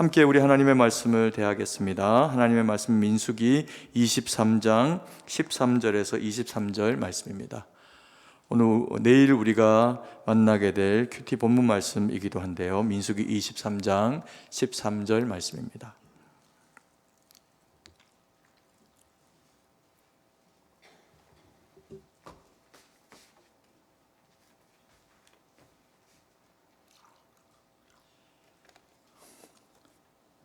함께 우리 하나님의 말씀을 대하겠습니다. 하나님의 말씀 민수기 23장 13절에서 23절 말씀입니다. 내일 우리가 만나게 될 큐티 본문 말씀이기도 한데요. 민수기 23장 13절 말씀입니다.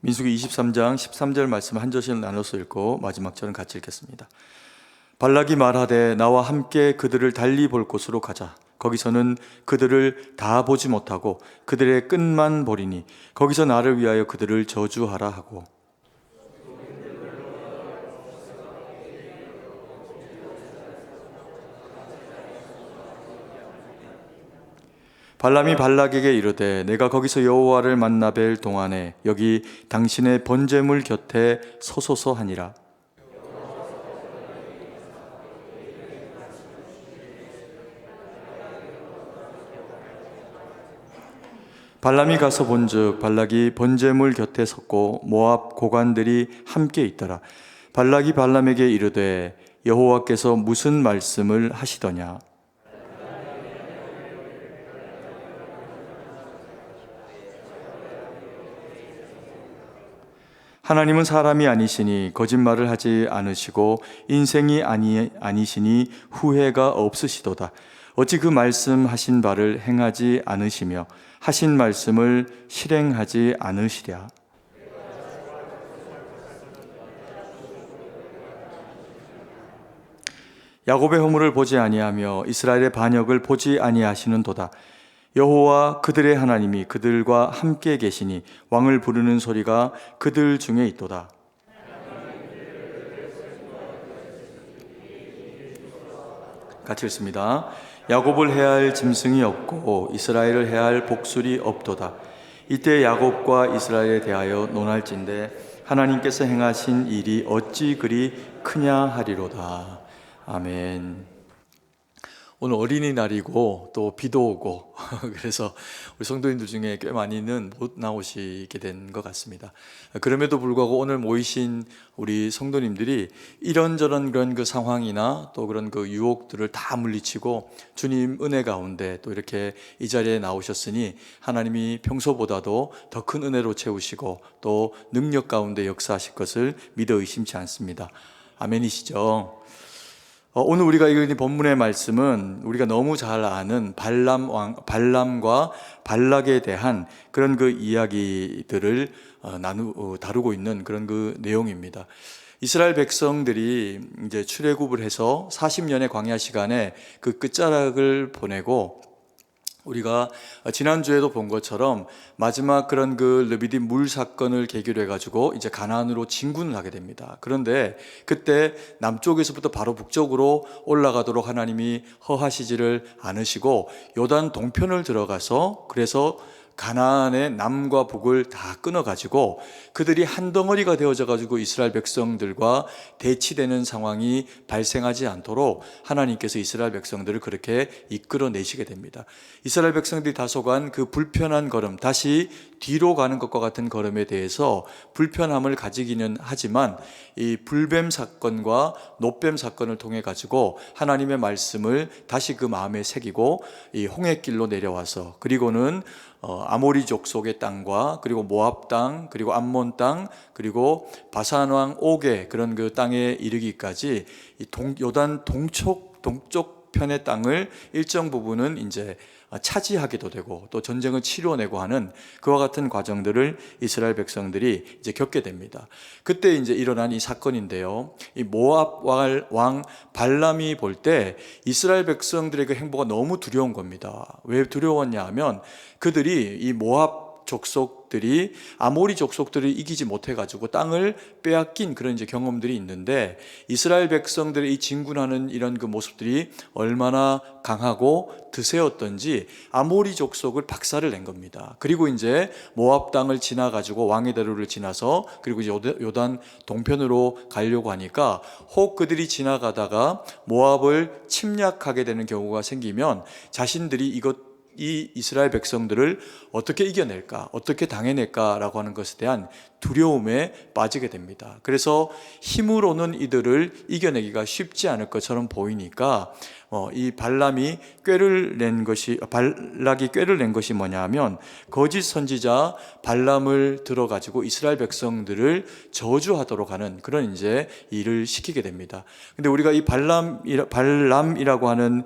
민수기 23장 13절 말씀 한 절씩 나눠서 읽고 마지막 절은 같이 읽겠습니다. 발락이 말하되 나와 함께 그들을 달리 볼 곳으로 가자. 거기서는 그들을 다 보지 못하고 그들의 끝만 보리니 거기서 나를 위하여 그들을 저주하라 하고, 발람이 발락에게 이르되 내가 거기서 여호와를 만나 뵐 동안에 여기 당신의 번제물 곁에 서소서 하니라. 발람이 가서 본즉 발락이 번제물 곁에 섰고 모압 고관들이 함께 있더라. 발락이 발람에게 이르되 여호와께서 무슨 말씀을 하시더냐. 하나님은 사람이 아니시니 거짓말을 하지 않으시고 인생이 아니시니 후회가 없으시도다. 어찌 그 말씀하신 바를 행하지 않으시며 하신 말씀을 실행하지 않으시랴. 야곱의 허물을 보지 아니하며 이스라엘의 반역을 보지 아니하시는도다. 여호와 그들의 하나님이 그들과 함께 계시니 왕을 부르는 소리가 그들 중에 있도다. 같이 읽습니다. 야곱을 해할 짐승이 없고 이스라엘을 해할 복술이 없도다. 이때 야곱과 이스라엘에 대하여 논할진대 하나님께서 행하신 일이 어찌 그리 크냐 하리로다. 아멘. 오늘 어린이날이고 또 비도 오고 그래서 우리 성도님들 중에 꽤 많이는 못 나오시게 된 것 같습니다. 그럼에도 불구하고 오늘 모이신 우리 성도님들이 이런저런 그런 그 상황이나 또 그런 그 유혹들을 다 물리치고 주님 은혜 가운데 또 이렇게 이 자리에 나오셨으니 하나님이 평소보다도 더 큰 은혜로 채우시고 또 능력 가운데 역사하실 것을 믿어 의심치 않습니다. 아멘이시죠? 오늘 우리가 읽은 본문의 말씀은 우리가 너무 잘 아는 발람과 발락에 대한 그런 그 이야기들을 다루고 있는 그런 그 내용입니다. 이스라엘 백성들이 이제 출애굽을 해서 40년의 광야 시간에 그 끝자락을 보내고 우리가 지난주에도 본 것처럼 마지막 그런 그 르비딤 물 사건을 계기로 해가지고 이제 가나안으로 진군을 하게 됩니다. 그런데 그때 남쪽에서부터 바로 북쪽으로 올라가도록 하나님이 허하시지를 않으시고 요단 동편을 들어가서 그래서 가나안의 남과 북을 다 끊어가지고 그들이 한 덩어리가 되어져가지고 이스라엘 백성들과 대치되는 상황이 발생하지 않도록 하나님께서 이스라엘 백성들을 그렇게 이끌어내시게 됩니다. 이스라엘 백성들이 다소간 그 불편한 걸음, 다시 뒤로 가는 것과 같은 걸음에 대해서 불편함을 가지기는 하지만 이 불뱀 사건과 놋뱀 사건을 통해 가지고 하나님의 말씀을 다시 그 마음에 새기고 이 홍해길로 내려와서 그리고는 아모리 족속의 땅과 그리고 모압 땅 그리고 암몬 땅 그리고 바산 왕 옥의 그런 그 땅에 이르기까지 이 요단 동쪽 편의 땅을 일정 부분은 이제 차지하기도 되고 또 전쟁을 치러내고 하는 그와 같은 과정들을 이스라엘 백성들이 이제 겪게 됩니다. 그때 이제 일어난 이 사건인데요. 이 모압 왕 발람이 볼 때 이스라엘 백성들의 그 행보가 너무 두려운 겁니다. 왜 두려웠냐 하면 그들이 이 모압 족속들이 아모리 족속들을 이기지 못해가지고 땅을 빼앗긴 그런 이제 경험들이 있는데 이스라엘 백성들의 이 진군하는 이런 그 모습들이 얼마나 강하고 드세웠던지 아모리 족속을 박살을 낸 겁니다. 그리고 이제 모압 땅을 지나가지고 왕의 대로를 지나서 그리고 이제 요단 동편으로 가려고 하니까 혹 그들이 지나가다가 모압을 침략하게 되는 경우가 생기면 자신들이 이것 이 이스라엘 백성들을 어떻게 이겨낼까, 어떻게 당해낼까라고 하는 것에 대한 두려움에 빠지게 됩니다. 그래서 힘으로는 이들을 이겨내기가 쉽지 않을 것처럼 보이니까 이 발락이 꾀를 낸 것이 뭐냐면 거짓 선지자 발람을 들어가지고 이스라엘 백성들을 저주하도록 하는 그런 이제 일을 시키게 됩니다. 근데 우리가 이 발람이라고 하는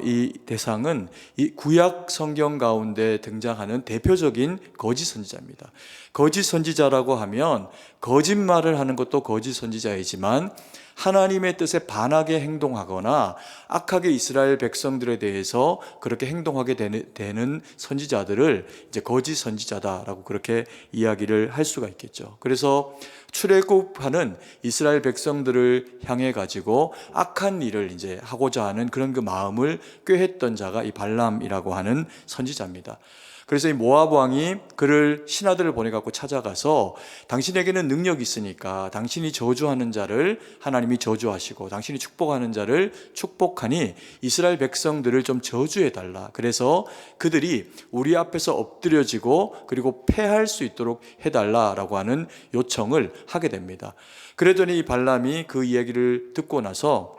이 대상은 이 구약 성경 가운데 등장하는 대표적인 거짓 선지자입니다. 거짓 선지자라고 하면 거짓말을 하는 것도 거짓 선지자이지만 하나님의 뜻에 반하게 행동하거나 악하게 이스라엘 백성들에 대해서 그렇게 행동하게 되는 선지자들을 이제 거짓 선지자다라고 그렇게 이야기를 할 수가 있겠죠. 그래서 출애굽하는 이스라엘 백성들을 향해 가지고 악한 일을 이제 하고자 하는 그런 그 마음을 꾀했던 자가 이 발람이라고 하는 선지자입니다. 그래서 이 모압 왕이 그를 신하들을 보내갖고 찾아가서 당신에게는 능력이 있으니까 당신이 저주하는 자를 하나님이 저주하시고 당신이 축복하는 자를 축복하니 이스라엘 백성들을 좀 저주해달라. 그래서 그들이 우리 앞에서 엎드려지고 그리고 패할 수 있도록 해달라라고 하는 요청을 하게 됩니다. 그랬더니 이 발람이 그 이야기를 듣고 나서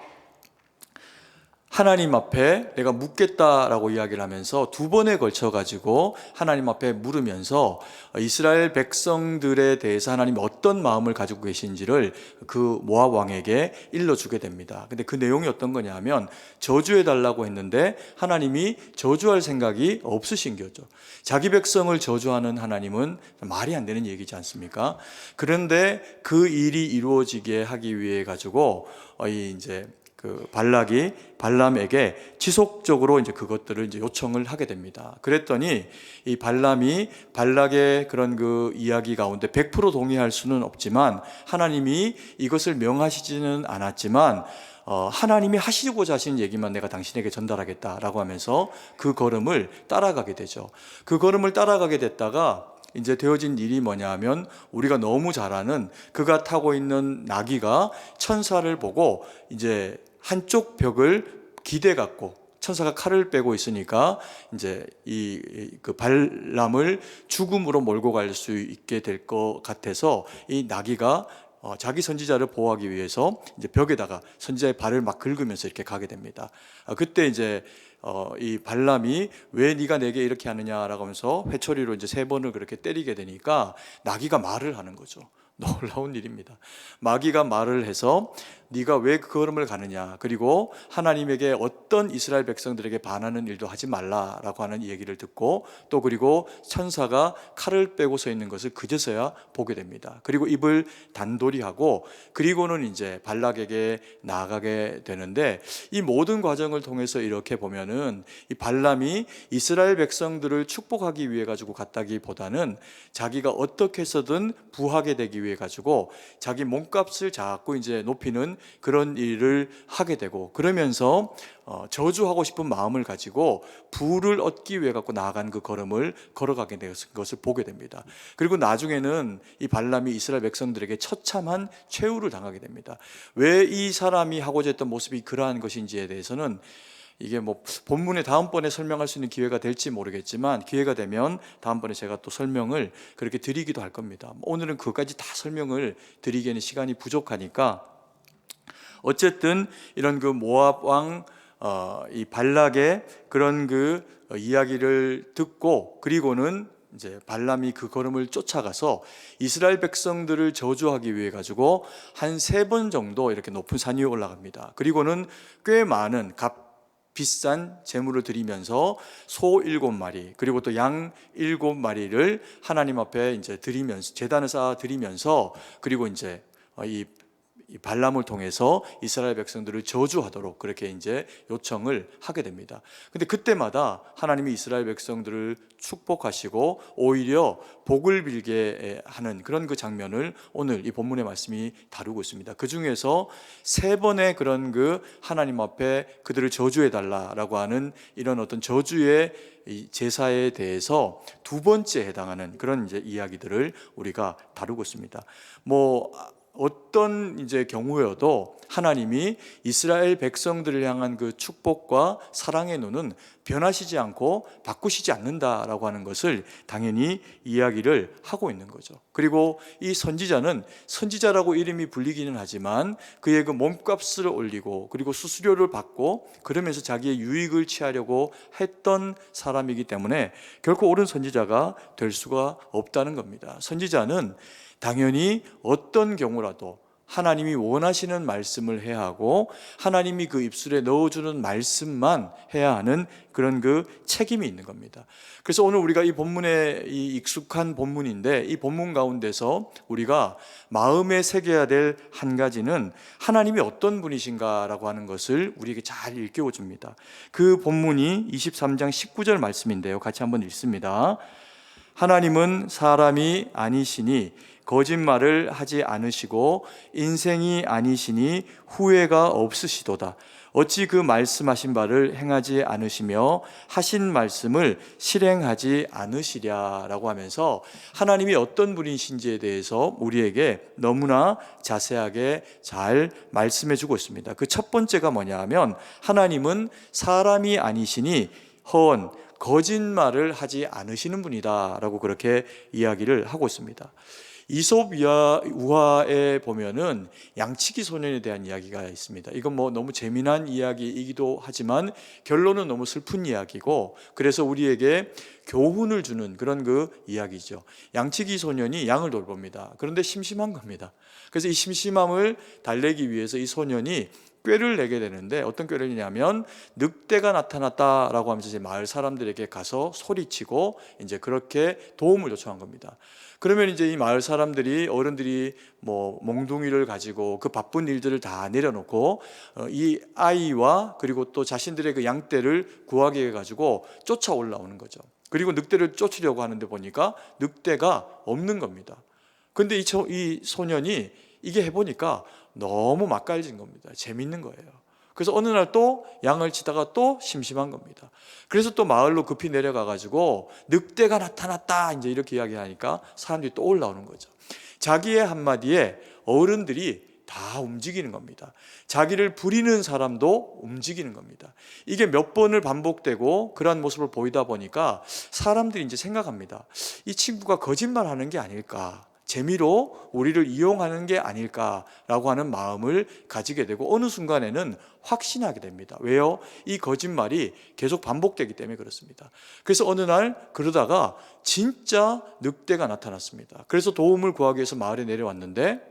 하나님 앞에 내가 묻겠다라고 이야기를 하면서 두 번에 걸쳐 가지고 하나님 앞에 물으면서 이스라엘 백성들에 대해서 하나님이 어떤 마음을 가지고 계신지를 그 모압 왕에게 일러주게 됩니다. 근데 그 내용이 어떤 거냐면 저주해 달라고 했는데 하나님이 저주할 생각이 없으신 거죠. 자기 백성을 저주하는 하나님은 말이 안 되는 얘기지 않습니까? 그런데 그 일이 이루어지게 하기 위해 가지고 이제 그 발람에게 지속적으로 이제 그것들을 이제 요청을 하게 됩니다. 그랬더니 이 발락의 그런 그 이야기 가운데 100% 동의할 수는 없지만 하나님이 이것을 명하시지는 않았지만 하나님이 하시고자 하시는 얘기만 내가 당신에게 전달하겠다라고 하면서 그 걸음을 따라가게 되죠. 그 걸음을 따라가게 됐다가 이제 되어진 일이 뭐냐면 우리가 너무 잘 아는 그가 타고 있는 나귀가 천사를 보고 이제 한쪽 벽을 기대 갖고 천사가 칼을 빼고 있으니까 이제 그 발람을 죽음으로 몰고 갈 수 있게 될 것 같아서 이 나귀가 자기 선지자를 보호하기 위해서 이제 벽에다가 선지자의 발을 막 긁으면서 이렇게 가게 됩니다. 그때 이제 이 발람이 왜 네가 내게 이렇게 하느냐라고 하면서 회초리로 이제 3번을 그렇게 때리게 되니까 나귀가 말을 하는 거죠. 놀라운 일입니다. 마귀가 말을 해서 네가 왜 그 걸음을 가느냐, 그리고 하나님에게 어떤 이스라엘 백성들에게 반하는 일도 하지 말라라고 하는 얘기를 듣고 또 그리고 천사가 칼을 빼고 서 있는 것을 그제서야 보게 됩니다. 그리고 입을 단돌이 하고 그리고는 이제 발락에게 나아가게 되는데 이 모든 과정을 통해서 이렇게 보면은 이 발람이 이스라엘 백성들을 축복하기 위해 가지고 갔다기보다는 자기가 어떻게 해서든 부하게 되기 위해 가지고 자기 몸값을 자꾸 이제 높이는 그런 일을 하게 되고 그러면서 저주하고 싶은 마음을 가지고 부를 얻기 위해 갖고 나아간 그 걸음을 걸어가게 된 것을 보게 됩니다. 그리고 나중에는 이 발람이 이스라엘 백성들에게 처참한 최후를 당하게 됩니다. 왜 이 사람이 하고자 했던 모습이 그러한 것인지에 대해서는 이게 뭐 본문에 다음번에 설명할 수 있는 기회가 될지 모르겠지만 기회가 되면 다음번에 제가 또 설명을 그렇게 드리기도 할 겁니다. 오늘은 그것까지 다 설명을 드리기에는 시간이 부족하니까 어쨌든 이런 그 모압 왕 이 발락의 그런 그 이야기를 듣고 그리고는 이제 발람이 그 걸음을 쫓아가서 이스라엘 백성들을 저주하기 위해 가지고 한 3번 정도 이렇게 높은 산 위에 올라갑니다. 그리고는 꽤 많은 비싼 제물을 드리면서 소 7마리 그리고 또 양 7마리를 하나님 앞에 이제 드리면서 제단을 쌓아 드리면서 그리고 이제 이 발람을 통해서 이스라엘 백성들을 저주하도록 그렇게 이제 요청을 하게 됩니다. 근데 그때마다 하나님이 이스라엘 백성들을 축복하시고 오히려 복을 빌게 하는 그런 그 장면을 오늘 이 본문의 말씀이 다루고 있습니다. 그 중에서 3번의 그런 그 하나님 앞에 그들을 저주해 달라라고 하는 이런 어떤 저주의 이 제사에 대해서 2번째 해당하는 그런 이제 이야기들을 우리가 다루고 있습니다. 뭐 어떤 이제 경우여도 하나님이 이스라엘 백성들을 향한 그 축복과 사랑의 눈은 변하시지 않고 바꾸시지 않는다라고 하는 것을 당연히 이야기를 하고 있는 거죠. 그리고 이 선지자는 선지자라고 이름이 불리기는 하지만 그의 그 몸값을 올리고 그리고 수수료를 받고 그러면서 자기의 유익을 취하려고 했던 사람이기 때문에 결코 옳은 선지자가 될 수가 없다는 겁니다. 선지자는 당연히 어떤 경우라도 하나님이 원하시는 말씀을 해야 하고 하나님이 그 입술에 넣어주는 말씀만 해야 하는 그런 그 책임이 있는 겁니다. 그래서 오늘 우리가 이 본문에 이 익숙한 본문인데 이 본문 가운데서 우리가 마음에 새겨야 될 한 가지는 하나님이 어떤 분이신가라고 하는 것을 우리에게 잘 일깨워 줍니다. 그 본문이 23장 19절 말씀인데요. 같이 한번 읽습니다. 하나님은 사람이 아니시니 거짓말을 하지 않으시고 인생이 아니시니 후회가 없으시도다. 어찌 그 말씀하신 바를 행하지 않으시며 하신 말씀을 실행하지 않으시랴라고 하면서 하나님이 어떤 분이신지에 대해서 우리에게 너무나 자세하게 잘 말씀해 주고 있습니다. 그 첫 번째가 뭐냐 하면 하나님은 사람이 아니시니 허언 거짓말을 하지 않으시는 분이다라고 그렇게 이야기를 하고 있습니다. 이솝 우화에 보면은 양치기 소년에 대한 이야기가 있습니다. 이건 뭐 너무 재미난 이야기이기도 하지만 결론은 너무 슬픈 이야기고 그래서 우리에게 교훈을 주는 그런 그 이야기죠. 양치기 소년이 양을 돌봅니다. 그런데 심심한 겁니다. 그래서 이 심심함을 달래기 위해서 이 소년이 꾀를 내게 되는데 어떤 꾀를 내냐면 늑대가 나타났다라고 하면서 이제 마을 사람들에게 가서 소리치고 이제 그렇게 도움을 요청한 겁니다. 그러면 이제 이 마을 사람들이 어른들이 뭐 몽둥이를 가지고 그 바쁜 일들을 다 내려놓고 이 아이와 그리고 또 자신들의 그 양떼를 구하게 해가지고 쫓아 올라오는 거죠. 그리고 늑대를 쫓으려고 하는데 보니까 늑대가 없는 겁니다. 근데 이 소년이 이게 해보니까 너무 맛깔진 겁니다. 재밌는 거예요. 그래서 어느 날 또 양을 치다가 또 심심한 겁니다. 그래서 또 마을로 급히 내려가 가지고 늑대가 나타났다 이제 이렇게 이야기하니까 사람들이 또 올라오는 거죠. 자기의 한마디에 어른들이 다 움직이는 겁니다. 자기를 부리는 사람도 움직이는 겁니다. 이게 몇 번을 반복되고 그러한 모습을 보이다 보니까 사람들이 이제 생각합니다. 이 친구가 거짓말하는 게 아닐까? 재미로 우리를 이용하는 게 아닐까라고 하는 마음을 가지게 되고 어느 순간에는 확신하게 됩니다. 왜요? 이 거짓말이 계속 반복되기 때문에 그렇습니다. 그래서 어느 날 그러다가 진짜 늑대가 나타났습니다. 그래서 도움을 구하기 위해서 마을에 내려왔는데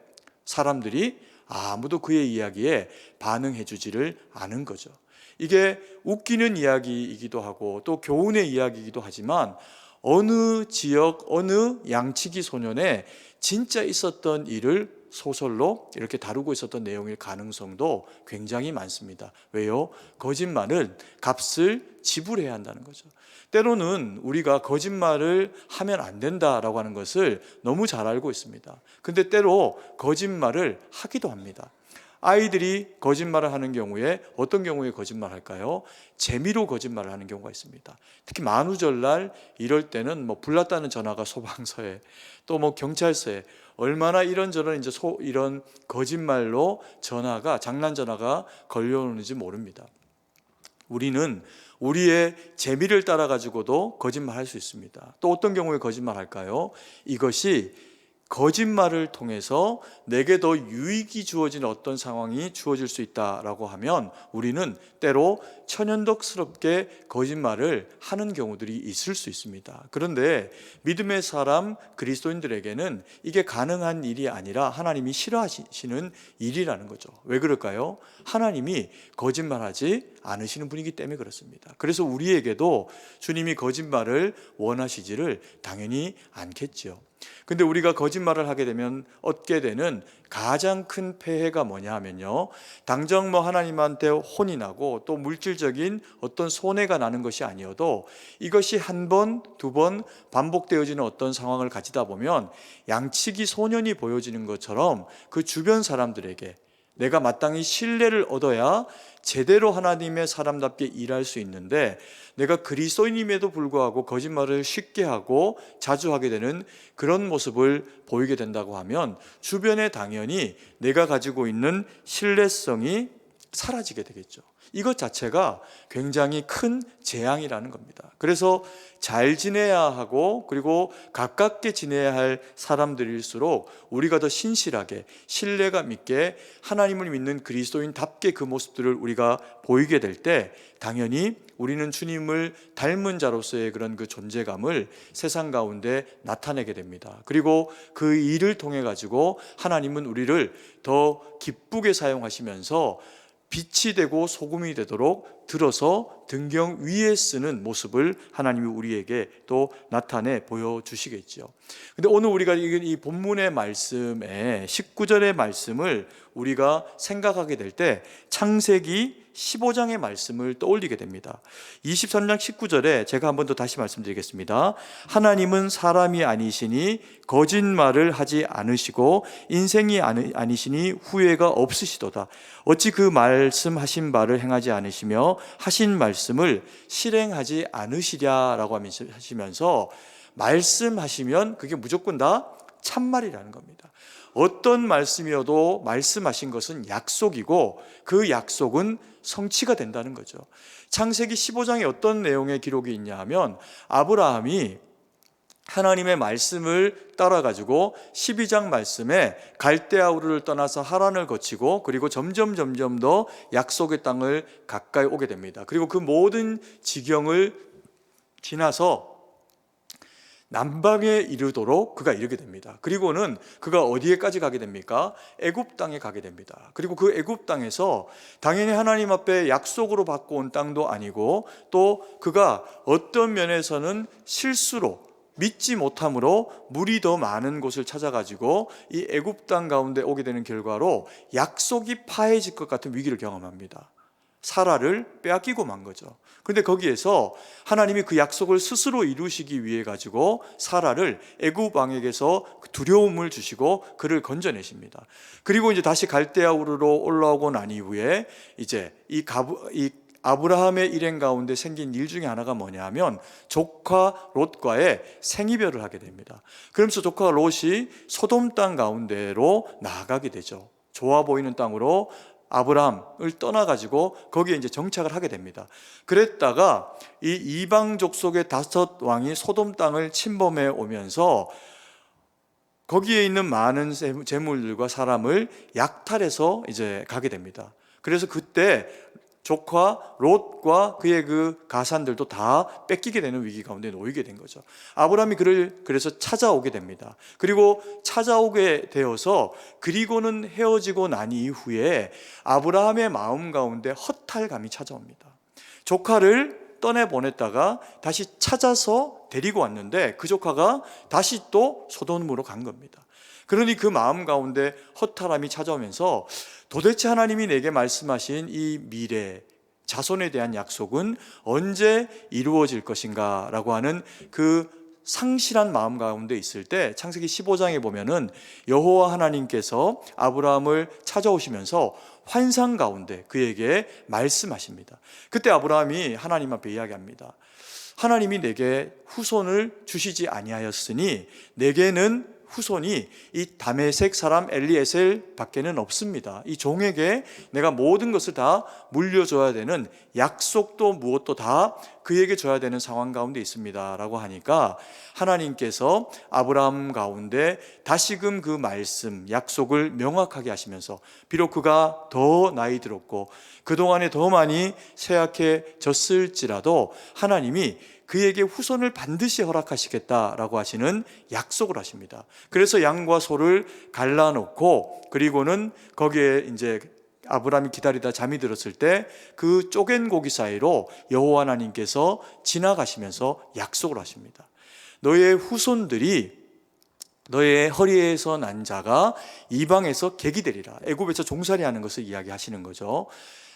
사람들이 아무도 그의 이야기에 반응해 주지를 않은 거죠. 이게 웃기는 이야기이기도 하고 또 교훈의 이야기이기도 하지만 어느 지역 어느 양치기 소년의 진짜 있었던 일을 소설로 이렇게 다루고 있었던 내용일 가능성도 굉장히 많습니다. 왜요? 거짓말은 값을 지불해야 한다는 거죠. 때로는 우리가 거짓말을 하면 안 된다라고 하는 것을 너무 잘 알고 있습니다. 근데 때로 거짓말을 하기도 합니다. 아이들이 거짓말을 하는 경우에 어떤 경우에 거짓말할까요? 재미로 거짓말을 하는 경우가 있습니다. 특히 만우절날 이럴 때는 뭐 불났다는 전화가 소방서에 또 뭐 경찰서에 얼마나 이런저런 이제 이런 거짓말로 전화가 장난 전화가 걸려오는지 모릅니다. 우리는 우리의 재미를 따라 가지고도 거짓말할 수 있습니다. 또 어떤 경우에 거짓말할까요? 이것이 거짓말을 통해서 내게 더 유익이 주어지는 어떤 상황이 주어질 수 있다라고 하면 우리는 때로 천연덕스럽게 거짓말을 하는 경우들이 있을 수 있습니다. 그런데 믿음의 사람 그리스도인들에게는 이게 가능한 일이 아니라 하나님이 싫어하시는 일이라는 거죠. 왜 그럴까요? 하나님이 거짓말하지 않으시는 분이기 때문에 그렇습니다. 그래서 우리에게도 주님이 거짓말을 원하시지를 당연히 않겠죠. 근데 우리가 거짓말을 하게 되면 얻게 되는 가장 큰 폐해가 뭐냐 하면요, 당장 뭐 하나님한테 혼이 나고 또 물질적인 어떤 손해가 나는 것이 아니어도 이것이 한 번, 두 번 반복되어지는 어떤 상황을 가지다 보면 양치기 소년이 보여지는 것처럼 그 주변 사람들에게 내가 마땅히 신뢰를 얻어야 제대로 하나님의 사람답게 일할 수 있는데 내가 그리스도인임에도 불구하고 거짓말을 쉽게 하고 자주 하게 되는 그런 모습을 보이게 된다고 하면 주변에 당연히 내가 가지고 있는 신뢰성이 사라지게 되겠죠. 이것 자체가 굉장히 큰 재앙이라는 겁니다. 그래서 잘 지내야 하고 그리고 가깝게 지내야 할 사람들일수록 우리가 더 신실하게 신뢰감 있게 하나님을 믿는 그리스도인답게 그 모습들을 우리가 보이게 될 때 당연히 우리는 주님을 닮은 자로서의 그런 그 존재감을 세상 가운데 나타내게 됩니다. 그리고 그 일을 통해 가지고 하나님은 우리를 더 기쁘게 사용하시면서 빛이 되고 소금이 되도록 들어서 등경 위에 쓰는 모습을 하나님이 우리에게 또 나타내 보여주시겠죠. 근데 오늘 우리가 이 본문의 말씀에 19절의 말씀을 우리가 생각하게 될 때 창세기 15장의 말씀을 떠올리게 됩니다. 23장 19절에 제가 한 번 더 다시 말씀드리겠습니다. 하나님은 사람이 아니시니 거짓말을 하지 않으시고 인생이 아니시니 후회가 없으시도다. 어찌 그 말씀하신 바를 행하지 않으시며 하신 말씀을 실행하지 않으시랴라고 하시면서 말씀하시면 그게 무조건 다 참말이라는 겁니다. 어떤 말씀이어도 말씀하신 것은 약속이고 그 약속은 성취가 된다는 거죠. 창세기 15장에 어떤 내용의 기록이 있냐 하면 아브라함이 하나님의 말씀을 따라가지고 12장 말씀에 갈대아 우르를 떠나서 하란을 거치고 그리고 점점 더 약속의 땅을 가까이 오게 됩니다. 그리고 그 모든 지경을 지나서 남방에 이르도록 그가 이르게 됩니다. 그리고는 그가 어디에까지 가게 됩니까? 애굽 땅에 가게 됩니다. 그리고 그 애굽 땅에서 당연히 하나님 앞에 약속으로 받고 온 땅도 아니고 또 그가 어떤 면에서는 실수로 믿지 못함으로 물이 더 많은 곳을 찾아가지고 이 애굽 땅 가운데 오게 되는 결과로 약속이 파해질 것 같은 위기를 경험합니다. 사라를 빼앗기고 만 거죠. 그런데 거기에서 하나님이 그 약속을 스스로 이루시기 위해 가지고 사라를 애굽 왕에게서 두려움을 주시고 그를 건져내십니다. 그리고 이제 다시 갈대아 우르로 올라오고 난 이후에 이제 이 아브라함의 일행 가운데 생긴 일 중에 하나가 뭐냐면 조카 롯과의 생이별을 하게 됩니다. 그러면서 조카 롯이 소돔 땅 가운데로 나아가게 되죠. 좋아 보이는 땅으로 아브라함을 떠나가지고 거기에 이제 정착을 하게 됩니다. 그랬다가 이 이방족 속의 5 왕이 소돔 땅을 침범해 오면서 거기에 있는 많은 재물들과 사람을 약탈해서 이제 가게 됩니다. 그래서 그때 조카 롯과 그의 그 가산들도 다 뺏기게 되는 위기 가운데 놓이게 된 거죠. 아브라함이 그를 그래서 찾아오게 됩니다. 그리고 찾아오게 되어서 그리고는 헤어지고 난 이후에 아브라함의 마음 가운데 허탈감이 찾아옵니다. 조카를 떠내보냈다가 다시 찾아서 데리고 왔는데 그 조카가 다시 또 소돔으로 간 겁니다. 그러니 그 마음 가운데 허탈함이 찾아오면서 도대체 하나님이 내게 말씀하신 이 미래 자손에 대한 약속은 언제 이루어질 것인가 라고 하는 그 상실한 마음 가운데 있을 때 창세기 15장에 보면은 여호와 하나님께서 아브라함을 찾아오시면서 환상 가운데 그에게 말씀하십니다. 그때 아브라함이 하나님 앞에 이야기합니다. 하나님이 내게 후손을 주시지 아니하였으니 내게는 후손이 이 다메섹 사람 엘리에셀 밖에는 없습니다. 이 종에게 내가 모든 것을 다 물려줘야 되는 약속도 무엇도 다 그에게 줘야 되는 상황 가운데 있습니다 라고 하니까 하나님께서 아브라함 가운데 다시금 그 말씀 약속을 명확하게 하시면서 비록 그가 더 나이 들었고 그동안에 더 많이 쇠약해졌을지라도 하나님이 그에게 후손을 반드시 허락하시겠다라고 하시는 약속을 하십니다. 그래서 양과 소를 갈라놓고 그리고는 거기에 이제 아브라함이 기다리다 잠이 들었을 때 그 쪼갠 고기 사이로 여호와 하나님께서 지나가시면서 약속을 하십니다. 너의 후손들이 너의 허리에서 난 자가 이방에서 객이 되리라. 애굽에서 종살이하는 것을 이야기하시는 거죠.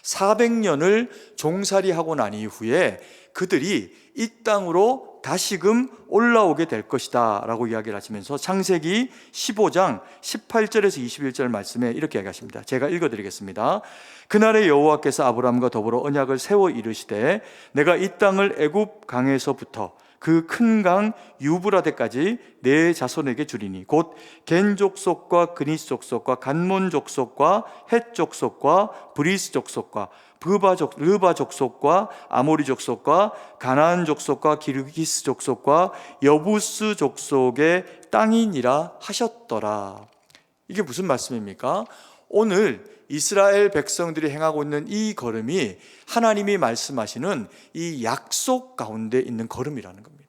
400년을 종살이하고 난 이후에 그들이 이 땅으로 다시금 올라오게 될 것이다 라고 이야기를 하시면서 창세기 15장 18절에서 21절 말씀에 이렇게 이야기하십니다. 제가 읽어드리겠습니다. 그날에 여호와께서 아브라함과 더불어 언약을 세워 이르시되 내가 이 땅을 애굽 강에서부터 그 큰 강 유브라데까지 내 자손에게 주리니 곧 겐 족속과 그니스 족속과 간몬 족속과 헷 족속과 브리스 족속과 르바 족속과 아모리 족속과 가나안 족속과 기르기스 족속과 여부스 족속의 땅이니라 하셨더라. 이게 무슨 말씀입니까? 오늘 이스라엘 백성들이 행하고 있는 이 걸음이 하나님이 말씀하시는 이 약속 가운데 있는 걸음이라는 겁니다.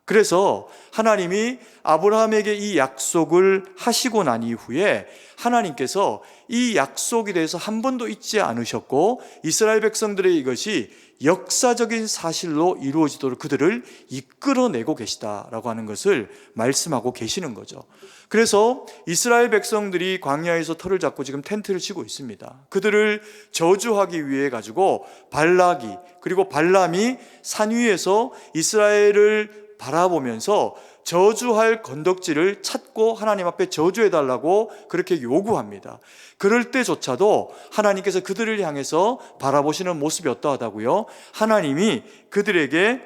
그래서 하나님이 아브라함에게 이 약속을 하시고 난 이후에 하나님께서 이 약속에 대해서 한 번도 잊지 않으셨고 이스라엘 백성들의 이것이 역사적인 사실로 이루어지도록 그들을 이끌어내고 계시다라고 하는 것을 말씀하고 계시는 거죠. 그래서 이스라엘 백성들이 광야에서 터를 잡고 지금 텐트를 치고 있습니다. 그들을 저주하기 위해 가지고 발락이 그리고 발람이 산 위에서 이스라엘을 바라보면서 저주할 건덕지를 찾고 하나님 앞에 저주해달라고 그렇게 요구합니다. 그럴 때조차도 하나님께서 그들을 향해서 바라보시는 모습이 어떠하다고요? 하나님이 그들에게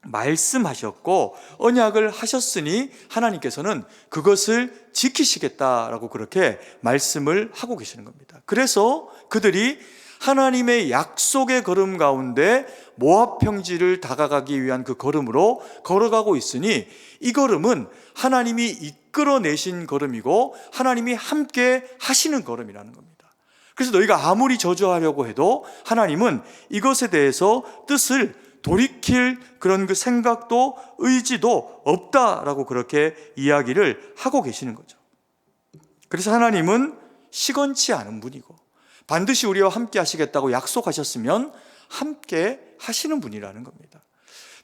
말씀하셨고 언약을 하셨으니 하나님께서는 그것을 지키시겠다라고 그렇게 말씀을 하고 계시는 겁니다. 그래서 그들이 하나님의 약속의 걸음 가운데 모압 평지를 다가가기 위한 그 걸음으로 걸어가고 있으니 이 걸음은 하나님이 이끌어내신 걸음이고 하나님이 함께 하시는 걸음이라는 겁니다. 그래서 너희가 아무리 저주하려고 해도 하나님은 이것에 대해서 뜻을 돌이킬 그런 그 생각도 의지도 없다라고 그렇게 이야기를 하고 계시는 거죠. 그래서 하나님은 시건치 않은 분이고 반드시 우리와 함께 하시겠다고 약속하셨으면 함께 하시는 분이라는 겁니다.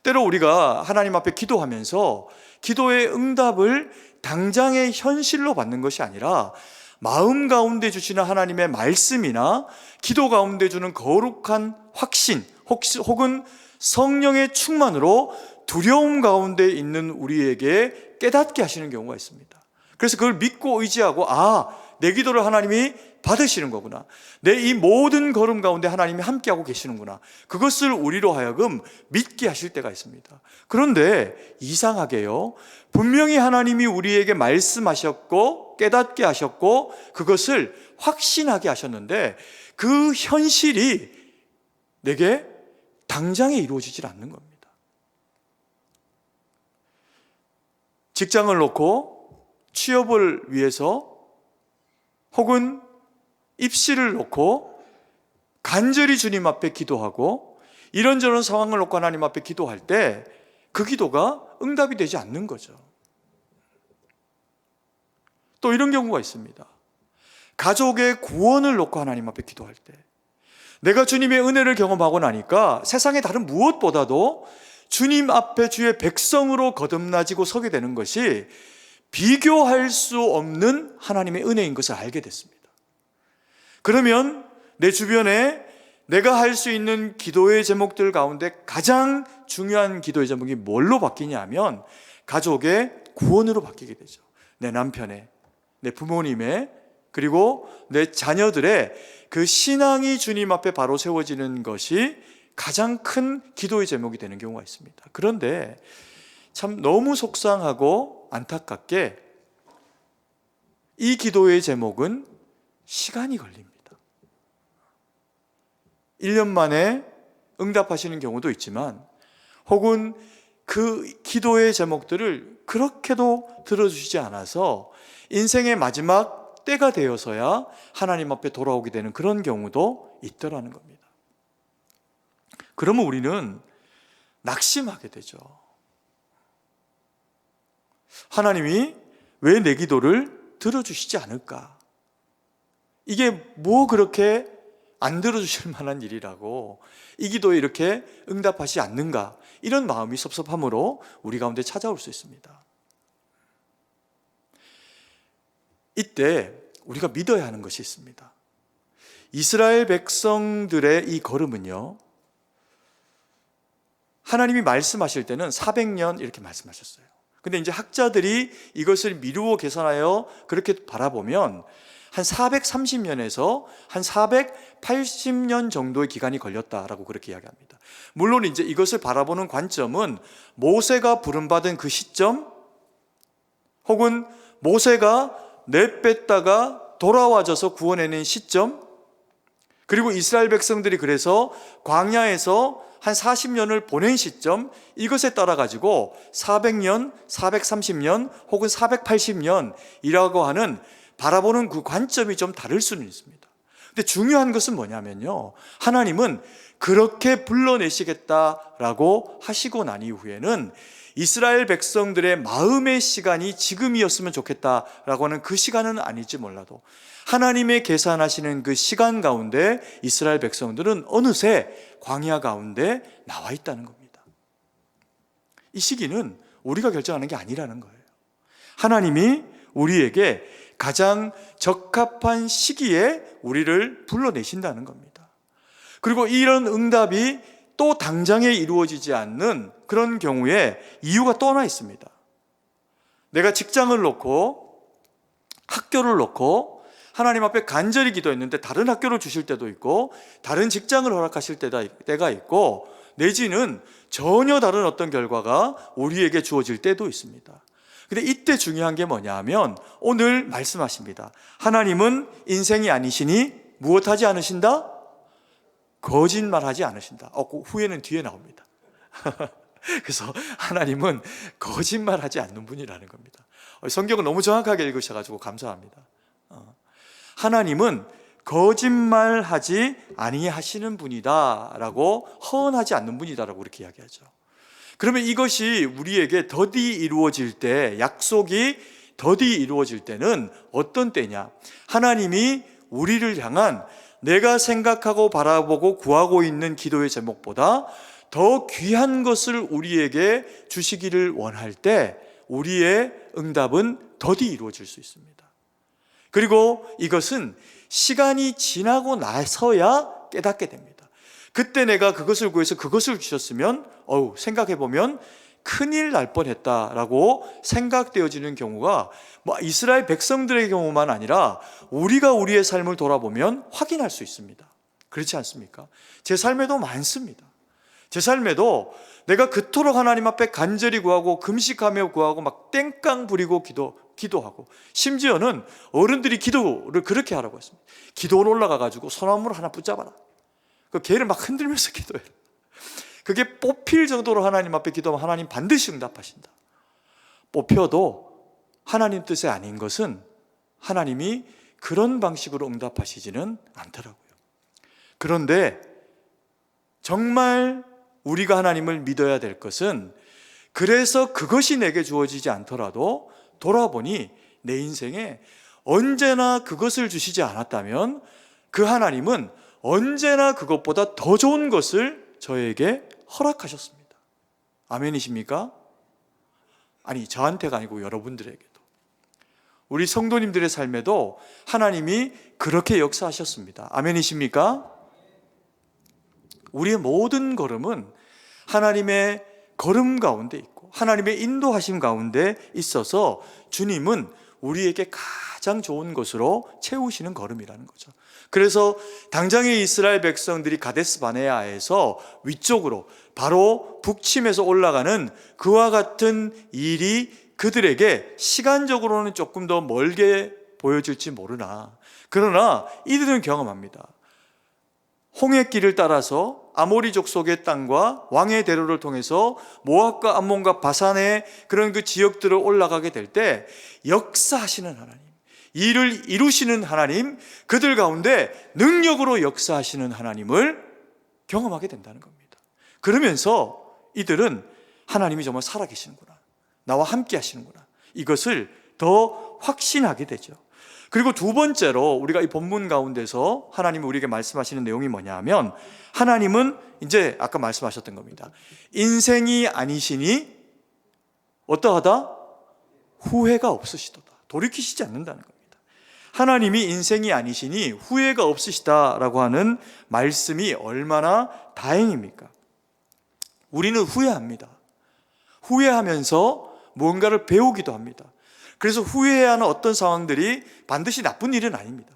때로 우리가 하나님 앞에 기도하면서 기도의 응답을 당장의 현실로 받는 것이 아니라 마음 가운데 주시는 하나님의 말씀이나 기도 가운데 주는 거룩한 확신 혹은 성령의 충만으로 두려움 가운데 있는 우리에게 깨닫게 하시는 경우가 있습니다. 그래서 그걸 믿고 의지하고 내 기도를 하나님이 받으시는 거구나. 내 이 모든 걸음 가운데 하나님이 함께하고 계시는구나. 그것을 우리로 하여금 믿게 하실 때가 있습니다. 그런데 이상하게요, 분명히 하나님이 우리에게 말씀하셨고 깨닫게 하셨고 그것을 확신하게 하셨는데 그 현실이 내게 당장에 이루어지질 않는 겁니다. 직장을 놓고 취업을 위해서 혹은 입시를 놓고 간절히 주님 앞에 기도하고 이런저런 상황을 놓고 하나님 앞에 기도할 때 그 기도가 응답이 되지 않는 거죠. 또 이런 경우가 있습니다. 가족의 구원을 놓고 하나님 앞에 기도할 때 내가 주님의 은혜를 경험하고 나니까 세상의 다른 무엇보다도 주님 앞에 주의 백성으로 거듭나지고 서게 되는 것이 비교할 수 없는 하나님의 은혜인 것을 알게 됐습니다. 그러면 내 주변에 내가 할 수 있는 기도의 제목들 가운데 가장 중요한 기도의 제목이 뭘로 바뀌냐 하면 가족의 구원으로 바뀌게 되죠. 내 남편의, 내 부모님의, 그리고 내 자녀들의 그 신앙이 주님 앞에 바로 세워지는 것이 가장 큰 기도의 제목이 되는 경우가 있습니다. 그런데 참 너무 속상하고 안타깝게 이 기도의 제목은 시간이 걸립니다. 1년 만에 응답하시는 경우도 있지만 혹은 그 기도의 제목들을 그렇게도 들어주시지 않아서 인생의 마지막 때가 되어서야 하나님 앞에 돌아오게 되는 그런 경우도 있더라는 겁니다. 그러면 우리는 낙심하게 되죠. 하나님이 왜 내 기도를 들어주시지 않을까? 이게 뭐 그렇게 안 들어주실 만한 일이라고 이 기도에 이렇게 응답하지 않는가? 이런 마음이 섭섭함으로 우리 가운데 찾아올 수 있습니다. 이때 우리가 믿어야 하는 것이 있습니다. 이스라엘 백성들의 이 걸음은요, 하나님이 말씀하실 때는 400년 이렇게 말씀하셨어요. 근데 이제 학자들이 이것을 미루어 계산하여 그렇게 바라보면 한 430년에서 한 480년 정도의 기간이 걸렸다라고 그렇게 이야기합니다. 물론 이제 이것을 바라보는 관점은 모세가 부름받은 그 시점, 혹은 모세가 내뺐다가 돌아와져서 구원해낸 시점, 그리고 이스라엘 백성들이 그래서 광야에서 한 40년을 보낸 시점, 이것에 따라 가지고 400년, 430년 혹은 480년이라고 하는 바라보는 그 관점이 좀 다를 수는 있습니다. 근데 중요한 것은 뭐냐면요, 하나님은 그렇게 불러내시겠다라고 하시고 난 이후에는 이스라엘 백성들의 마음의 시간이 지금이었으면 좋겠다라고 하는 그 시간은 아닐지 몰라도 하나님의 계산하시는 그 시간 가운데 이스라엘 백성들은 어느새 광야 가운데 나와 있다는 겁니다. 이 시기는 우리가 결정하는 게 아니라는 거예요. 하나님이 우리에게 가장 적합한 시기에 우리를 불러내신다는 겁니다. 그리고 이런 응답이 또 당장에 이루어지지 않는 그런 경우에 이유가 또 하나 있습니다. 내가 직장을 놓고 학교를 놓고 하나님 앞에 간절히 기도했는데 다른 학교를 주실 때도 있고 다른 직장을 허락하실 때가 있고 내지는 전혀 다른 어떤 결과가 우리에게 주어질 때도 있습니다. 근데 이때 중요한 게 뭐냐 하면 오늘 말씀하십니다. 하나님은 인생이 아니시니 무엇하지 않으신다? 거짓말하지 않으신다. 그 후에는 뒤에 나옵니다. 그래서 하나님은 거짓말하지 않는 분이라는 겁니다. 성경을 너무 정확하게 읽으셔가지고 감사합니다. 하나님은 거짓말하지 아니하시는 분이다라고, 허언하지 않는 분이다라고 그렇게 이야기하죠. 그러면 이것이 우리에게 더디 이루어질 때, 약속이 더디 이루어질 때는 어떤 때냐? 하나님이 우리를 향한 내가 생각하고 바라보고 구하고 있는 기도의 제목보다 더 귀한 것을 우리에게 주시기를 원할 때 우리의 응답은 더디 이루어질 수 있습니다. 그리고 이것은 시간이 지나고 나서야 깨닫게 됩니다. 그때 내가 그것을 구해서 그것을 주셨으면 생각해보면 큰일 날 뻔했다라고 생각되어지는 경우가 이스라엘 백성들의 경우만 아니라 우리가 우리의 삶을 돌아보면 확인할 수 있습니다. 그렇지 않습니까? 제 삶에도 많습니다. 제 삶에도 내가 그토록 하나님 앞에 간절히 구하고 금식하며 구하고 막 땡깡 부리고 기도하고, 심지어는 어른들이 기도를 그렇게 하라고 했습니다. 기도원 올라가가지고 소나무를 하나 붙잡아라. 그 개를 막 흔들면서 기도해요. 그게 뽑힐 정도로 하나님 앞에 기도하면 하나님 반드시 응답하신다. 뽑혀도 하나님 뜻이 아닌 것은 하나님이 그런 방식으로 응답하시지는 않더라고요. 그런데 정말 우리가 하나님을 믿어야 될 것은, 그래서 그것이 내게 주어지지 않더라도 돌아보니 내 인생에 언제나 그것을 주시지 않았다면 그 하나님은 언제나 그것보다 더 좋은 것을 저에게 허락하셨습니다. 아멘이십니까? 아니, 저한테가 아니고 여러분들에게도, 우리 성도님들의 삶에도 하나님이 그렇게 역사하셨습니다. 아멘이십니까? 우리의 모든 걸음은 하나님의 걸음 가운데 있고 하나님의 인도하심 가운데 있어서 주님은 우리에게 가장 좋은 것으로 채우시는 걸음이라는 거죠. 그래서 당장의 이스라엘 백성들이 가데스 바네아에서 위쪽으로 바로 북침에서 올라가는 그와 같은 일이 그들에게 시간적으로는 조금 더 멀게 보여질지 모르나, 그러나 이들은 경험합니다. 홍해길을 따라서 아모리족 속의 땅과 왕의 대로를 통해서 모압과 암몬과 바산의 그런 그 지역들을 올라가게 될 때 역사하시는 하나님, 일을 이루시는 하나님, 그들 가운데 능력으로 역사하시는 하나님을 경험하게 된다는 겁니다. 그러면서 이들은 하나님이 정말 살아계시는구나, 나와 함께 하시는구나, 이것을 더 확신하게 되죠. 그리고 두 번째로 우리가 이 본문 가운데서 하나님이 우리에게 말씀하시는 내용이 뭐냐 하면, 하나님은 이제 아까 말씀하셨던 겁니다. 인생이 아니시니 어떠하다? 후회가 없으시도다. 돌이키시지 않는다는 겁니다. 하나님이 인생이 아니시니 후회가 없으시다라고 하는 말씀이 얼마나 다행입니까? 우리는 후회합니다. 후회하면서 무언가를 배우기도 합니다. 그래서 후회해야 하는 어떤 상황들이 반드시 나쁜 일은 아닙니다.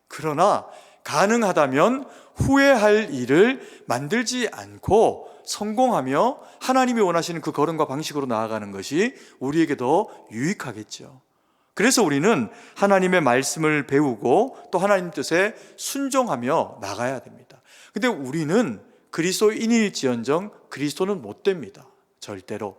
그러나 가능하다면 후회할 일을 만들지 않고 성공하며 하나님이 원하시는 그 걸음과 방식으로 나아가는 것이 우리에게 더 유익하겠죠. 그래서 우리는 하나님의 말씀을 배우고 또 하나님 뜻에 순종하며 나가야 됩니다. 근데 우리는 그리스도인일지언정 그리스도는 못 됩니다. 절대로.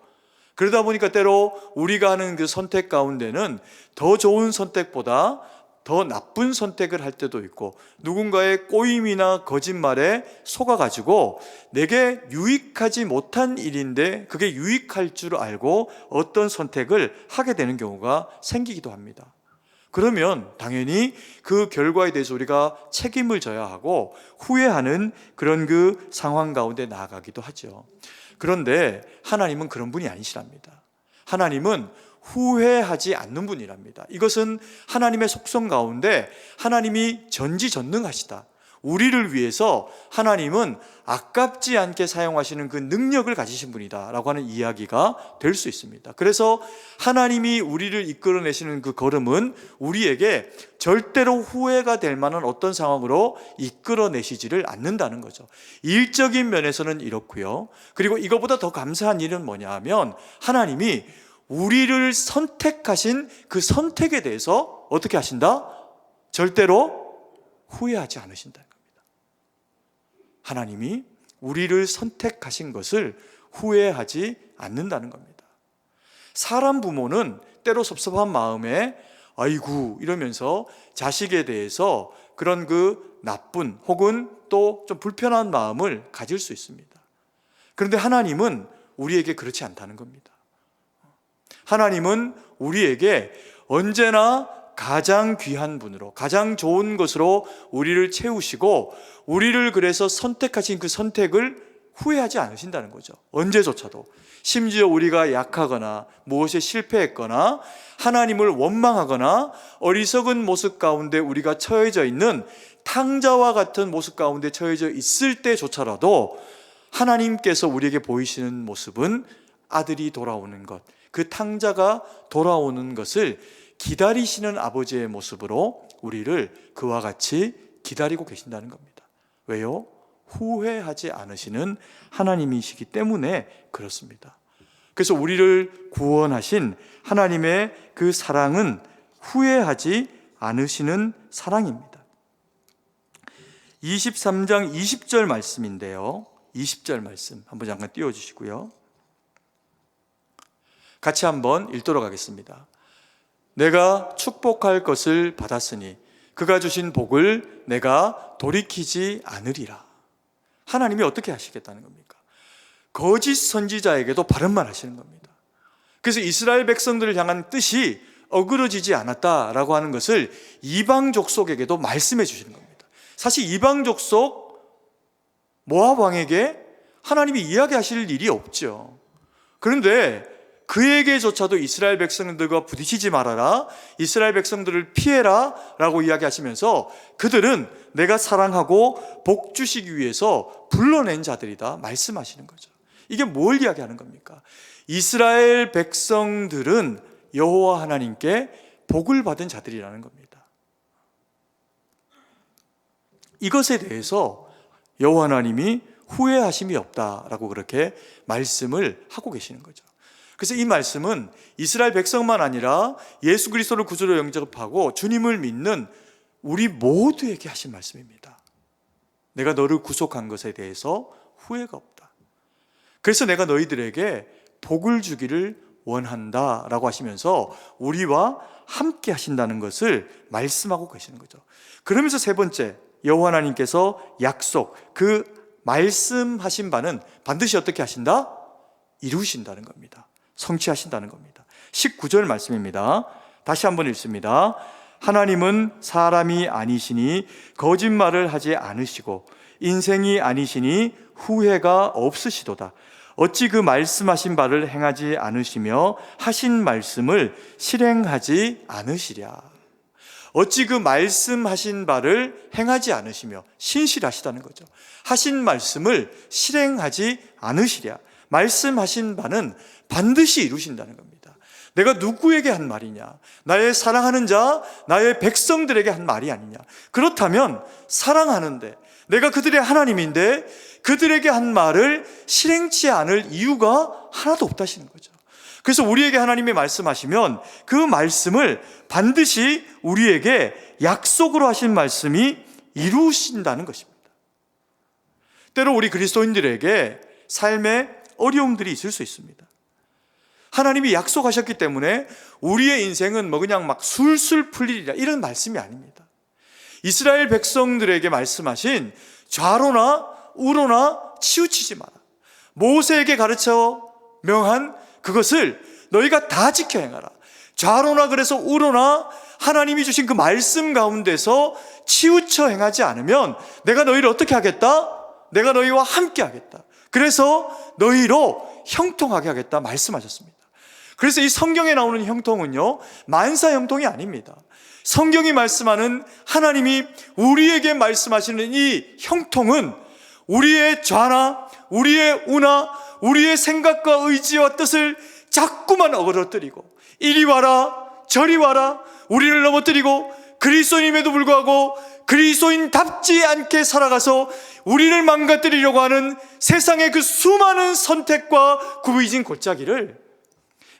그러다 보니까 때로 우리가 하는 그 선택 가운데는 더 좋은 선택보다 더 나쁜 선택을 할 때도 있고, 누군가의 꼬임이나 거짓말에 속아가지고 내게 유익하지 못한 일인데 그게 유익할 줄 알고 어떤 선택을 하게 되는 경우가 생기기도 합니다. 그러면 당연히 그 결과에 대해서 우리가 책임을 져야 하고 후회하는 그런 그 상황 가운데 나아가기도 하죠. 그런데 하나님은 그런 분이 아니시랍니다. 하나님은 후회하지 않는 분이랍니다. 이것은 하나님의 속성 가운데 하나님이 전지전능하시다. 우리를 위해서 하나님은 아깝지 않게 사용하시는 그 능력을 가지신 분이다 라고 하는 이야기가 될 수 있습니다. 그래서 하나님이 우리를 이끌어내시는 그 걸음은 우리에게 절대로 후회가 될 만한 어떤 상황으로 이끌어내시지를 않는다는 거죠. 일적인 면에서는 이렇고요. 그리고 이거보다 더 감사한 일은 뭐냐 하면 하나님이 우리를 선택하신 그 선택에 대해서 어떻게 하신다? 절대로 후회하지 않으신다는 겁니다. 하나님이 우리를 선택하신 것을 후회하지 않는다는 겁니다. 사람 부모는 때로 섭섭한 마음에 아이고 이러면서 자식에 대해서 그런 그 나쁜 혹은 또 좀 불편한 마음을 가질 수 있습니다. 그런데 하나님은 우리에게 그렇지 않다는 겁니다. 하나님은 우리에게 언제나 가장 귀한 분으로, 가장 좋은 것으로 우리를 채우시고 우리를 그래서 선택하신 그 선택을 후회하지 않으신다는 거죠. 언제조차도. 심지어 우리가 약하거나 무엇에 실패했거나 하나님을 원망하거나 어리석은 모습 가운데 우리가 처해져 있는 탕자와 같은 모습 가운데 처해져 있을 때조차라도 하나님께서 우리에게 보이시는 모습은 아들이 돌아오는 것, 그 탕자가 돌아오는 것을 기다리시는 아버지의 모습으로 우리를 그와 같이 기다리고 계신다는 겁니다. 왜요? 후회하지 않으시는 하나님이시기 때문에 그렇습니다. 그래서 우리를 구원하신 하나님의 그 사랑은 후회하지 않으시는 사랑입니다. 23장 20절 말씀인데요. 20절 말씀 한번 잠깐 띄워주시고요. 같이 한번 읽도록 하겠습니다. 내가 축복할 것을 받았으니 그가 주신 복을 내가 돌이키지 않으리라. 하나님이 어떻게 하시겠다는 겁니까? 거짓 선지자에게도 바른 말 하시는 겁니다. 그래서 이스라엘 백성들을 향한 뜻이 어그러지지 않았다라고 하는 것을 이방 족속에게도 말씀해 주시는 겁니다. 사실 이방 족속 모압 왕에게 하나님이 이야기하실 일이 없죠. 그런데 그에게조차도 이스라엘 백성들과 부딪히지 말아라, 이스라엘 백성들을 피해라 라고 이야기하시면서 그들은 내가 사랑하고 복 주시기 위해서 불러낸 자들이다 말씀하시는 거죠. 이게 뭘 이야기하는 겁니까? 이스라엘 백성들은 여호와 하나님께 복을 받은 자들이라는 겁니다. 이것에 대해서 여호와 하나님이 후회하심이 없다라고 그렇게 말씀을 하고 계시는 거죠. 그래서 이 말씀은 이스라엘 백성만 아니라 예수 그리스도를 구주로 영접하고 주님을 믿는 우리 모두에게 하신 말씀입니다. 내가 너를 구속한 것에 대해서 후회가 없다. 그래서 내가 너희들에게 복을 주기를 원한다라고 하시면서 우리와 함께 하신다는 것을 말씀하고 계시는 거죠. 그러면서 세 번째, 여호와 하나님께서 약속, 그 말씀하신 바는 반드시 어떻게 하신다? 이루신다는 겁니다. 성취하신다는 겁니다. 19절 말씀입니다. 다시 한번 읽습니다. 하나님은 사람이 아니시니 거짓말을 하지 않으시고 인생이 아니시니 후회가 없으시도다. 어찌 그 말씀하신 바를 행하지 않으시며 하신 말씀을 실행하지 않으시랴. 어찌 그 말씀하신 바를 행하지 않으시며, 신실하시다는 거죠. 하신 말씀을 실행하지 않으시랴. 말씀하신 바는 반드시 이루신다는 겁니다. 내가 누구에게 한 말이냐? 나의 사랑하는 자, 나의 백성들에게 한 말이 아니냐? 그렇다면 사랑하는데, 내가 그들의 하나님인데 그들에게 한 말을 실행치 않을 이유가 하나도 없다시는 거죠. 그래서 우리에게 하나님이 말씀하시면 그 말씀을 반드시 우리에게 약속으로 하신 말씀이 이루신다는 것입니다. 때로 우리 그리스도인들에게 삶에 어려움들이 있을 수 있습니다. 하나님이 약속하셨기 때문에 우리의 인생은 그냥 막 술술 풀리리라, 이런 말씀이 아닙니다. 이스라엘 백성들에게 말씀하신 좌로나 우로나 치우치지 마라, 모세에게 가르쳐 명한 그것을 너희가 다 지켜 행하라. 좌로나 그래서 우로나 하나님이 주신 그 말씀 가운데서 치우쳐 행하지 않으면 내가 너희를 어떻게 하겠다? 내가 너희와 함께 하겠다. 그래서 너희로 형통하게 하겠다 말씀하셨습니다. 그래서 이 성경에 나오는 형통은요, 만사 형통이 아닙니다. 성경이 말씀하는, 하나님이 우리에게 말씀하시는 이 형통은 우리의 좌나 우리의 우나 우리의 생각과 의지와 뜻을 자꾸만 어그러뜨리고 이리 와라 저리 와라, 우리를 넘어뜨리고 그리스도인임에도 불구하고 그리스도인답지 않게 살아가서 우리를 망가뜨리려고 하는 세상의 그 수많은 선택과 구비진 골짜기를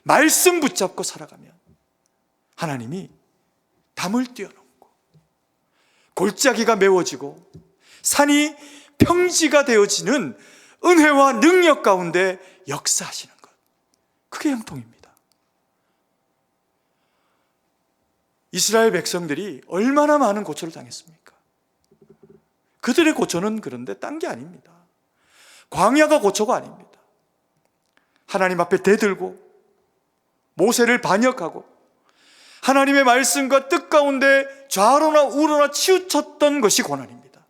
말씀 붙잡고 살아가면 하나님이 담을 띄워놓고 골짜기가 메워지고 산이 평지가 되어지는 은혜와 능력 가운데 역사하시는 것, 그게 형통입니다. 이스라엘 백성들이 얼마나 많은 고초를 당했습니까? 그들의 고초는 그런데 딴 게 아닙니다. 광야가 고초가 아닙니다. 하나님 앞에 대들고 모세를 반역하고 하나님의 말씀과 뜻 가운데 좌로나 우로나 치우쳤던 것이 고난입니다.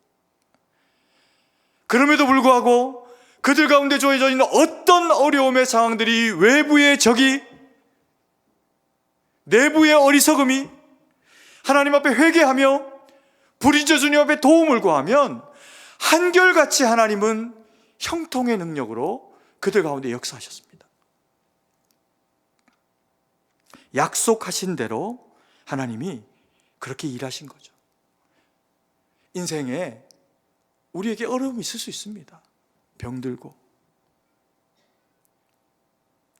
그럼에도 불구하고 그들 가운데 조여져 있는 어떤 어려움의 상황들이, 외부의 적이, 내부의 어리석음이, 하나님 앞에 회개하며 부르짖어 주님 앞에 도움을 구하면 한결같이 하나님은 형통의 능력으로 그들 가운데 역사하셨습니다. 약속하신 대로 하나님이 그렇게 일하신 거죠. 인생에 우리에게 어려움이 있을 수 있습니다. 병들고,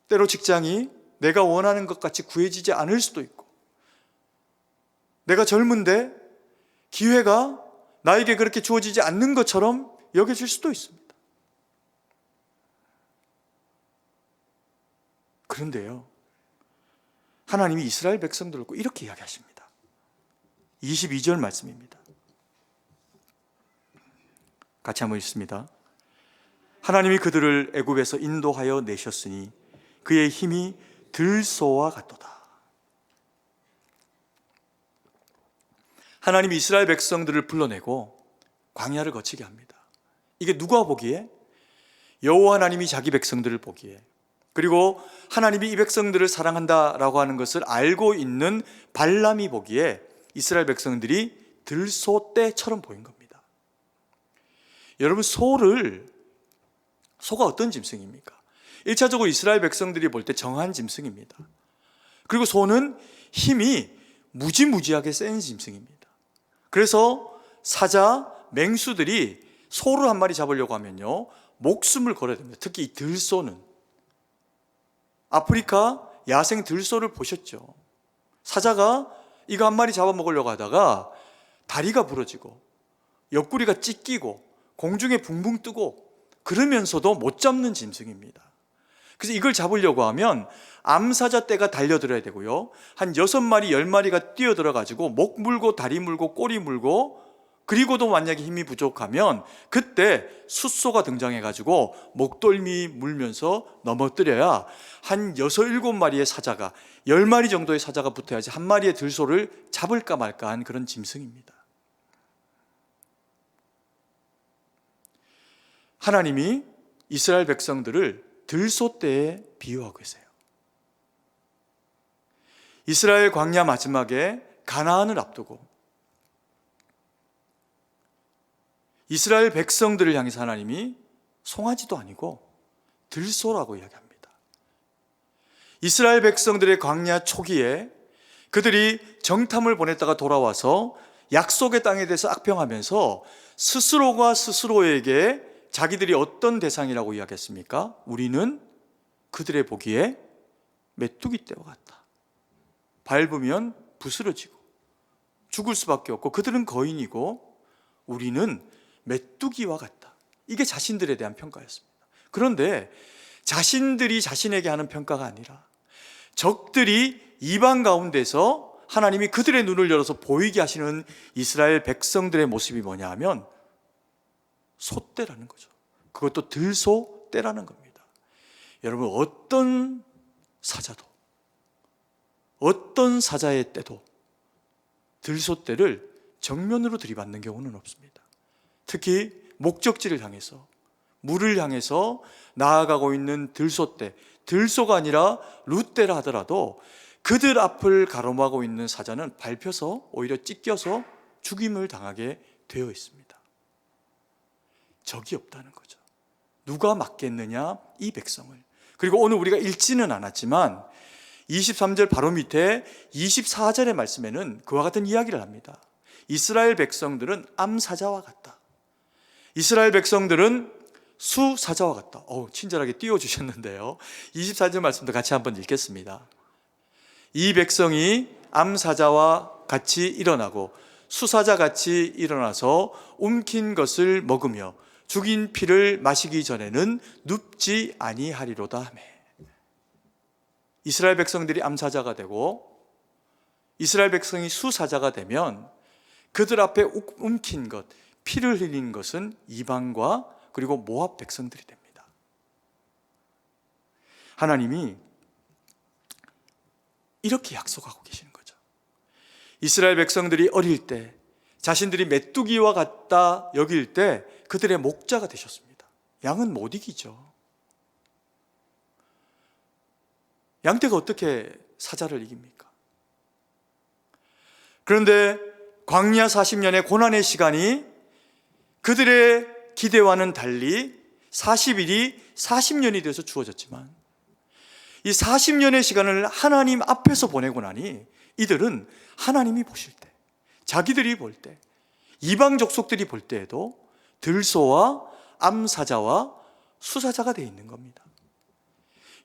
때로 직장이 내가 원하는 것 같이 구해지지 않을 수도 있고, 내가 젊은데 기회가 나에게 그렇게 주어지지 않는 것처럼 여겨질 수도 있습니다. 그런데요, 하나님이 이스라엘 백성들을 이렇게 이야기하십니다. 22절 말씀입니다. 같이 한번 읽습니다. 하나님이 그들을 애굽에서 인도하여 내셨으니 그의 힘이 들소와 같도다. 하나님이 이스라엘 백성들을 불러내고 광야를 거치게 합니다. 이게 누가 보기에? 여호와 하나님이 자기 백성들을 보기에, 그리고 하나님이 이 백성들을 사랑한다라고 하는 것을 알고 있는 발람이 보기에 이스라엘 백성들이 들소떼처럼 보인 겁니다. 여러분, 소가 어떤 짐승입니까? 1차적으로 이스라엘 백성들이 볼 때 정한 짐승입니다. 그리고 소는 힘이 무지무지하게 센 짐승입니다. 그래서 사자, 맹수들이 소를 한 마리 잡으려고 하면요, 목숨을 걸어야 됩니다. 특히 이 들소는. 아프리카 야생 들소를 보셨죠? 사자가 이거 한 마리 잡아먹으려고 하다가 다리가 부러지고 옆구리가 찢기고 공중에 붕붕 뜨고 그러면서도 못 잡는 짐승입니다. 그래서 이걸 잡으려고 하면 암사자 떼가 달려들어야 되고요, 한 6마리, 10마리가 뛰어들어가지고 목 물고 다리 물고 꼬리 물고, 그리고도 만약에 힘이 부족하면 그때 숫소가 등장해가지고 목덜미 물면서 넘어뜨려야 한 6, 7마리의 사자가, 10마리 정도의 사자가 붙어야지 한 마리의 들소를 잡을까 말까 한 그런 짐승입니다. 하나님이 이스라엘 백성들을 들소떼에 비유하고 계세요. 이스라엘 광야 마지막에 가나안을 앞두고 이스라엘 백성들을 향해서 하나님이 송아지도 아니고 들소라고 이야기합니다. 이스라엘 백성들의 광야 초기에 그들이 정탐을 보냈다가 돌아와서 약속의 땅에 대해서 악평하면서 스스로가 스스로에게 자기들이 어떤 대상이라고 이야기했습니까? 우리는 그들의 보기에 메뚜기 떼와 같다. 밟으면 부스러지고 죽을 수밖에 없고 그들은 거인이고 우리는 메뚜기와 같다. 이게 자신들에 대한 평가였습니다. 그런데 자신들이 자신에게 하는 평가가 아니라 적들이 이방 가운데서 하나님이 그들의 눈을 열어서 보이게 하시는 이스라엘 백성들의 모습이 뭐냐 하면 소떼라는 거죠. 그것도 들소떼라는 겁니다. 여러분, 어떤 사자도, 어떤 사자의 떼도 들소떼를 정면으로 들이받는 경우는 없습니다. 특히 목적지를 향해서, 물을 향해서 나아가고 있는 들소떼, 들소가 아니라 룻떼라 하더라도 그들 앞을 가로막고 있는 사자는 밟혀서 오히려 찢겨서 죽임을 당하게 되어 있습니다. 적이 없다는 거죠. 누가 막겠느냐? 이 백성을. 그리고 오늘 우리가 읽지는 않았지만 23절 바로 밑에 24절의 말씀에는 그와 같은 이야기를 합니다. 이스라엘 백성들은 암사자와 같다. 이스라엘 백성들은 수사자와 같다. 친절하게 띄워주셨는데요. 24절 말씀도 같이 한번 읽겠습니다. 이 백성이 암사자와 같이 일어나고 수사자같이 일어나서 움킨 것을 먹으며 죽인 피를 마시기 전에는 눕지 아니하리로다 하매. 이스라엘 백성들이 암사자가 되고 이스라엘 백성이 수사자가 되면 그들 앞에 움킨 것, 피를 흘린 것은 이방과 그리고 모압 백성들이 됩니다. 하나님이 이렇게 약속하고 계시는 거죠. 이스라엘 백성들이 어릴 때 자신들이 메뚜기와 같다 여길 때 그들의 목자가 되셨습니다. 양은 못 이기죠. 양떼가 어떻게 사자를 이깁니까? 그런데 광야 40년의 고난의 시간이 그들의 기대와는 달리 40일이 40년이 돼서 주어졌지만 이 40년의 시간을 하나님 앞에서 보내고 나니 이들은 하나님이 보실 때, 자기들이 볼 때, 이방 족속들이 볼 때에도 들소와 암사자와 수사자가 되어 있는 겁니다.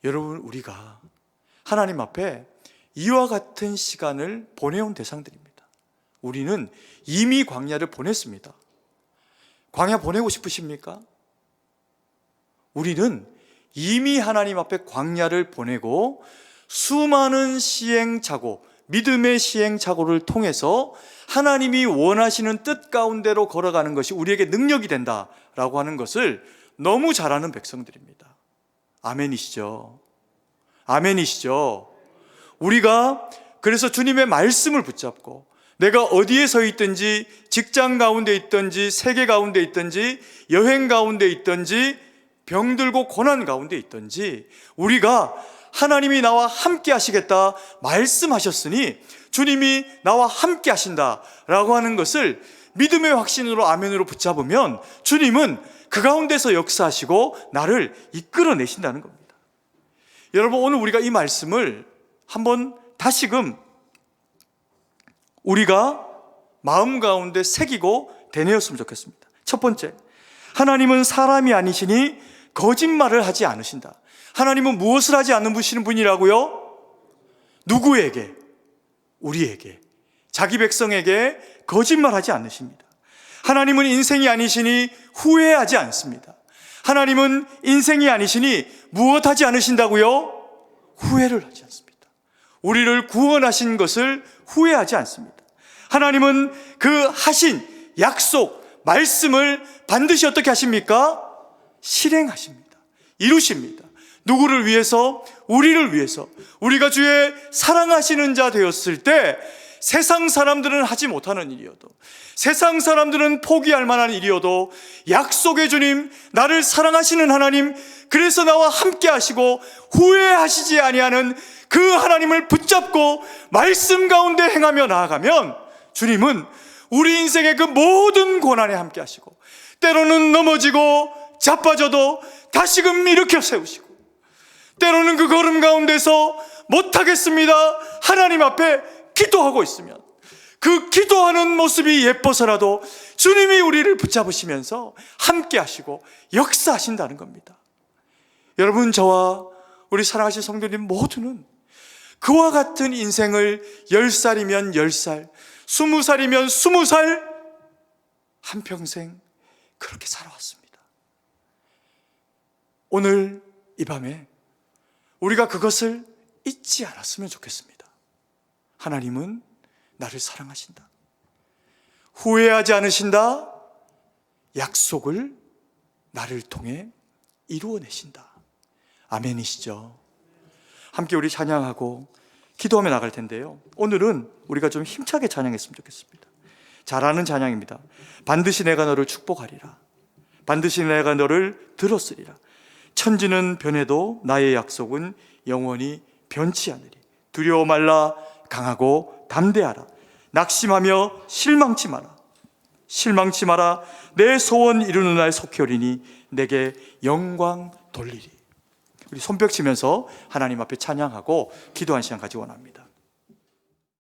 여러분, 우리가 하나님 앞에 이와 같은 시간을 보내온 대상들입니다. 우리는 이미 광야를 보냈습니다. 광야 보내고 싶으십니까? 우리는 이미 하나님 앞에 광야를 보내고 수많은 시행착오, 믿음의 시행착오를 통해서 하나님이 원하시는 뜻 가운데로 걸어가는 것이 우리에게 능력이 된다라고 하는 것을 너무 잘 아는 백성들입니다. 아멘이시죠? 아멘이시죠? 우리가 그래서 주님의 말씀을 붙잡고 내가 어디에 서 있든지, 직장 가운데 있든지, 세계 가운데 있든지, 여행 가운데 있든지, 병들고 고난 가운데 있든지 우리가 하나님이 나와 함께 하시겠다 말씀하셨으니 주님이 나와 함께 하신다라고 하는 것을 믿음의 확신으로 아멘으로 붙잡으면 주님은 그 가운데서 역사하시고 나를 이끌어내신다는 겁니다. 여러분, 오늘 우리가 이 말씀을 한번 다시금 우리가 마음 가운데 새기고 되뇌었으면 좋겠습니다. 첫 번째, 하나님은 사람이 아니시니 거짓말을 하지 않으신다. 하나님은 무엇을 하지 않는 분이라고요? 누구에게? 우리에게, 자기 백성에게 거짓말하지 않으십니다. 하나님은 인생이 아니시니 후회하지 않습니다. 하나님은 인생이 아니시니 무엇하지 않으신다고요? 후회를 하지 않습니다. 우리를 구원하신 것을 후회하지 않습니다. 하나님은 그 하신 약속, 말씀을 반드시 어떻게 하십니까? 실행하십니다. 이루십니다. 누구를 위해서? 우리를 위해서. 우리가 주의 사랑하시는 자 되었을 때 세상 사람들은 하지 못하는 일이어도, 세상 사람들은 포기할 만한 일이어도 약속의 주님, 나를 사랑하시는 하나님, 그래서 나와 함께 하시고 후회하시지 아니하는 그 하나님을 붙잡고 말씀 가운데 행하며 나아가면 주님은 우리 인생의 그 모든 고난에 함께 하시고 때로는 넘어지고 자빠져도 다시금 일으켜 세우시고 때로는 그 걸음 가운데서 못하겠습니다 하나님 앞에 기도하고 있으면 그 기도하는 모습이 예뻐서라도 주님이 우리를 붙잡으시면서 함께 하시고 역사하신다는 겁니다. 여러분, 저와 우리 사랑하신 성도님 모두는 그와 같은 인생을 10살이면 10살, 20살이면 20살 한평생 그렇게 살아왔습니다. 오늘 이 밤에 우리가 그것을 잊지 않았으면 좋겠습니다. 하나님은 나를 사랑하신다. 후회하지 않으신다. 약속을 나를 통해 이루어내신다. 아멘이시죠? 함께 우리 찬양하고 기도하며 나갈 텐데요, 오늘은 우리가 좀 힘차게 찬양했으면 좋겠습니다. 잘하는 찬양입니다. 반드시 내가 너를 축복하리라. 반드시 내가 너를 들었으리라. 천지는 변해도 나의 약속은 영원히 변치 않으리. 두려워 말라. 강하고 담대하라. 낙심하며 실망치 마라. 실망치 마라. 내 소원 이루는 날 속히 오리니 내게 영광 돌리리. 우리 손뼉 치면서 하나님 앞에 찬양하고 기도하는 시간 가지기 원합니다.